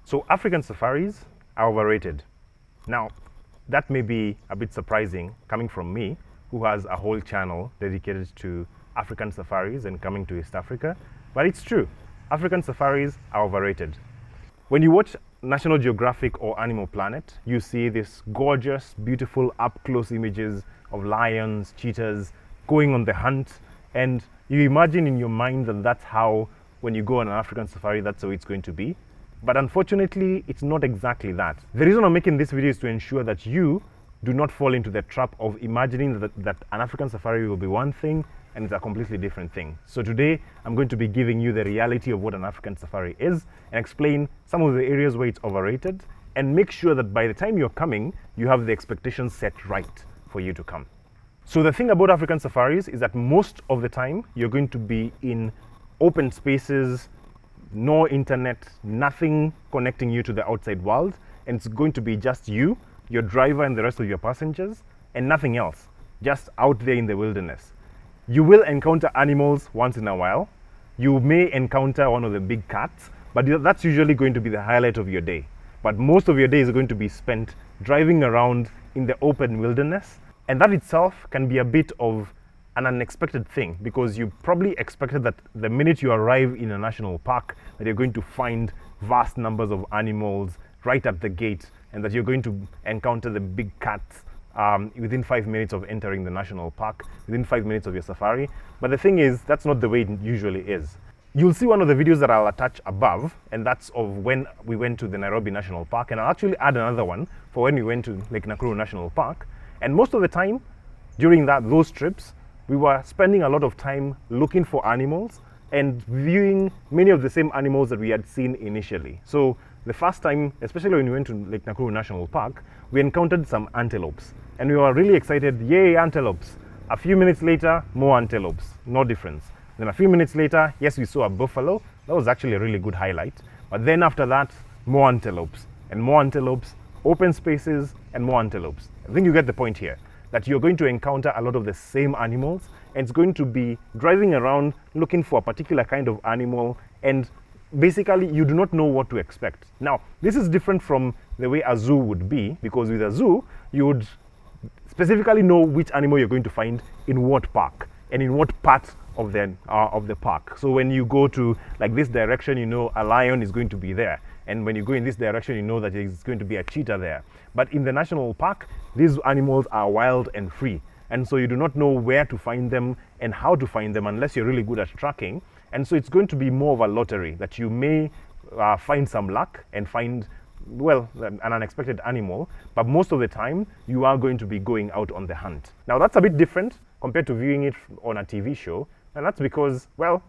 So African safaris are overrated. Now, that may be a bit surprising coming from me, who has a whole channel dedicated to African safaris and coming to East Africa, but it's true. African safaris are overrated. When you watch National Geographic or Animal Planet, you see this gorgeous, beautiful, up-close images of lions, cheetahs going on the hunt, and you imagine in your mind that that's how, when you go on an African safari, that's how it's going to be. But unfortunately, it's not exactly that. The reason I'm making this video is to ensure that you do not fall into the trap of imagining that an African safari will be one thing and it's a completely different thing. So today, I'm going to be giving you the reality of what an African safari is and explain some of the areas where it's overrated and make sure that by the time you're coming, you have the expectations set right for you to come. So the thing about African safaris is that most of the time, you're going to be in open spaces, no internet, nothing connecting you to the outside world, and it's going to be just you, your driver, and the rest of your passengers, and nothing else, just out there in the wilderness. You will encounter animals once in a while. You may encounter one of the big cats, but that's usually going to be the highlight of your day. But most of your day is going to be spent driving around in the open wilderness, and that itself can be a bit of an unexpected thing, because you probably expected that the minute you arrive in a national park that you're going to find vast numbers of animals right at the gate, and that you're going to encounter the big cats within 5 minutes of entering the national park, within 5 minutes of your safari. But the thing is, that's not the way it usually is. You'll see one of the videos that I'll attach above, and that's of when we went to the Nairobi National Park, and I'll actually add another one for when we went to Lake Nakuru National Park. And most of the time during those trips, we were spending a lot of time looking for animals and viewing many of the same animals that we had seen initially. So the first time, especially when we went to Lake Nakuru National Park, we encountered some antelopes. And we were really excited, yay, antelopes. A few minutes later, more antelopes, no difference. Then a few minutes later, yes, we saw a buffalo. That was actually a really good highlight. But then after that, more antelopes, and more antelopes, open spaces, and more antelopes. I think you get the point here, that you're going to encounter a lot of the same animals, and it's going to be driving around looking for a particular kind of animal, and basically you do not know what to expect. Now, this is different from the way a zoo would be, because with a zoo, you would specifically know which animal you're going to find in what park and in what part of the park. So when you go to like this direction, you know a lion is going to be there, and when you go in this direction, you know that there's going to be a cheetah there. But in the national park, these animals are wild and free, and so you do not know where to find them and how to find them unless you're really good at tracking. And so it's going to be more of a lottery, that you may find some luck and find, well, an unexpected animal, but most of the time you are going to be going out on the hunt. Now that's a bit different compared to viewing it on a TV show, and that's because, well,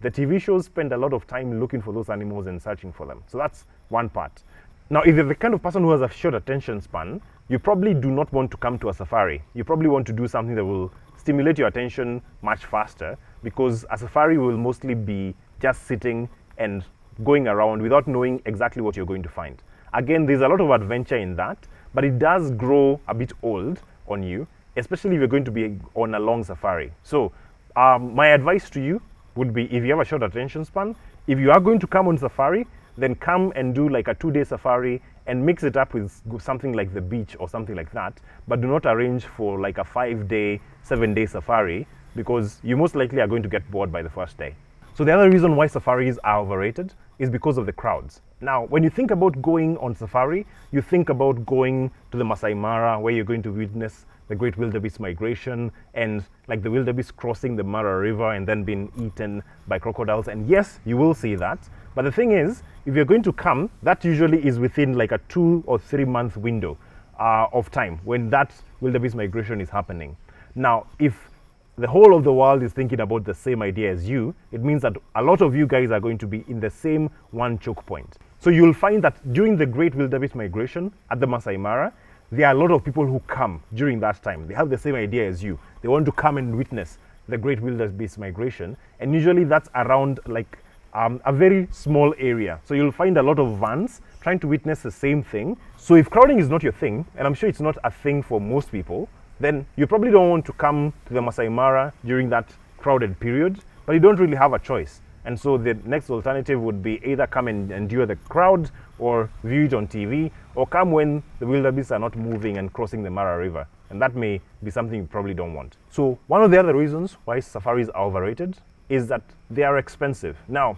the TV shows spend a lot of time looking for those animals and searching for them. So that's one part. Now, if you're the kind of person who has a short attention span, you probably do not want to come to a safari. You probably want to do something that will stimulate your attention much faster, because a safari will mostly be just sitting and going around without knowing exactly what you're going to find. Again, there's a lot of adventure in that, but it does grow a bit old on you, especially if you're going to be on a long safari. So my advice to you would be, if you have a short attention span, if you are going to come on safari, then come and do like a 2-day safari and mix it up with something like the beach or something like that, but do not arrange for like a 5-day, 7-day safari, because you most likely are going to get bored by the first day. So the other reason why safaris are overrated is because of the crowds. Now, when you think about going on safari, you think about going to the Masai Mara, where you're going to witness the great wildebeest migration and like the wildebeest crossing the Mara River and then being eaten by crocodiles. And yes, you will see that. But the thing is, if you're going to come, that usually is within like a 2 or 3 month window of time when that wildebeest migration is happening. Now, if the whole of the world is thinking about the same idea as you, it means that a lot of you guys are going to be in the same one choke point. So you'll find that during the great wildebeest migration at the Masai Mara, there are a lot of people who come during that time. They have the same idea as you. They want to come and witness the great wildebeest migration, and usually that's around like a very small area. So you'll find a lot of vans trying to witness the same thing. So if crowding is not your thing, and I'm sure it's not a thing for most people, then you probably don't want to come to the Masai Mara during that crowded period, but you don't really have a choice. And so the next alternative would be either come and endure the crowd or view it on TV, or come when the wildebeests are not moving and crossing the Mara River. And that may be something you probably don't want. So one of the other reasons why safaris are overrated is that they are expensive. Now,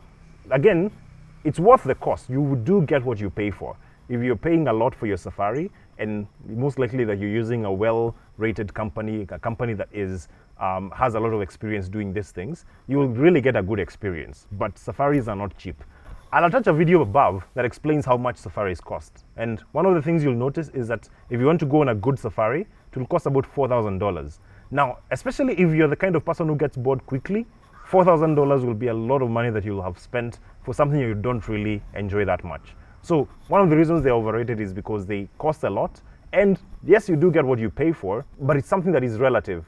again, it's worth the cost. You do get what you pay for. If you're paying a lot for your safari, and most likely that you're using a well-rated company, a company that is has a lot of experience doing these things, you will really get a good experience. But safaris are not cheap. I'll attach a video above that explains how much safaris cost. And one of the things you'll notice is that if you want to go on a good safari, it will cost about $4,000. Now, especially if you're the kind of person who gets bored quickly, $4,000 will be a lot of money that you'll have spent for something you don't really enjoy that much. So one of the reasons they're overrated is because they cost a lot. And yes, you do get what you pay for, but it's something that is relative.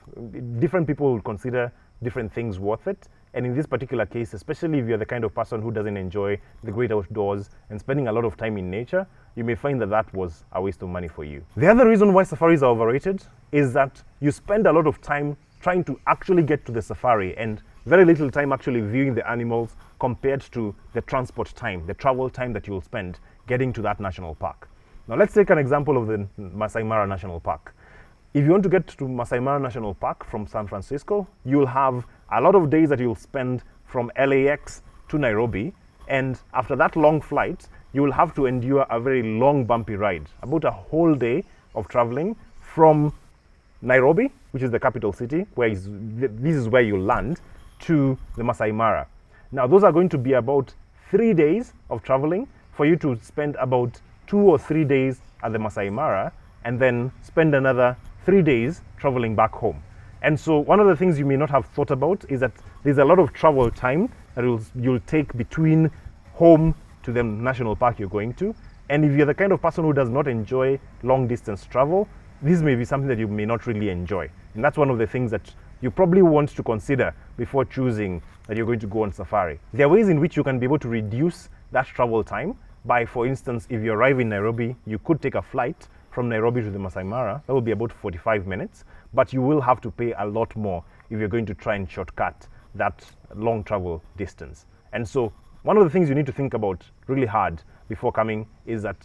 Different people will consider different things worth it. And in this particular case, especially if you're the kind of person who doesn't enjoy the great outdoors and spending a lot of time in nature, you may find that that was a waste of money for you. The other reason why safaris are overrated is that you spend a lot of time trying to actually get to the safari and very little time actually viewing the animals compared to the transport time, the travel time that you'll spend getting to that national park. Now let's take an example of the Masai Mara National Park. If you want to get to Masai Mara National Park from San Francisco, you'll have a lot of days that you'll spend from LAX to Nairobi, and after that long flight, you will have to endure a very long bumpy ride, about a whole day of traveling from Nairobi, which is the capital city, this is where you land, to the Masai Mara. Now those are going to be about 3 days of traveling for you to spend about 2 or 3 days at the Masai Mara and then spend another 3 days traveling back home. And so one of the things you may not have thought about is that there's a lot of travel time that you'll take between home to the national park you're going to. And if you're the kind of person who does not enjoy long distance travel, this may be something that you may not really enjoy. And that's one of the things that you probably want to consider before choosing that you're going to go on safari. There are ways in which you can be able to reduce that travel time by, for instance, if you arrive in Nairobi, you could take a flight from Nairobi to the Masai Mara. That will be about 45 minutes, but you will have to pay a lot more if you're going to try and shortcut that long travel distance. And so one of the things you need to think about really hard before coming is that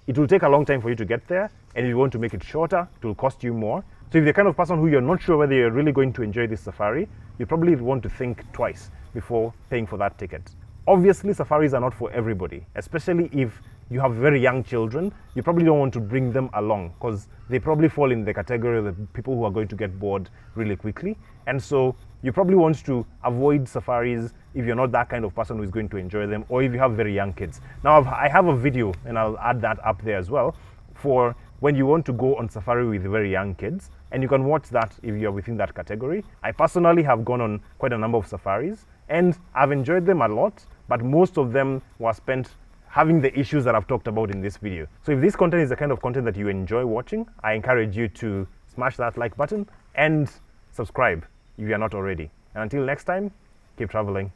it will take a long time for you to get there, and if you want to make it shorter, it will cost you more. So if you're the kind of person who you're not sure whether you're really going to enjoy this safari, you probably want to think twice before paying for that ticket. Obviously, safaris are not for everybody, especially if you have very young children. You probably don't want to bring them along because they probably fall in the category of the people who are going to get bored really quickly. And so you probably want to avoid safaris if you're not that kind of person who is going to enjoy them, or if you have very young kids. Now, I have a video, and I'll add that up there as well, for when you want to go on safari with very young kids, and you can watch that if you're within that category. I personally have gone on quite a number of safaris, and I've enjoyed them a lot, but most of them were spent having the issues that I've talked about in this video. So if this content is the kind of content that you enjoy watching, I encourage you to smash that like button and subscribe if you're not already. And until next time, keep traveling.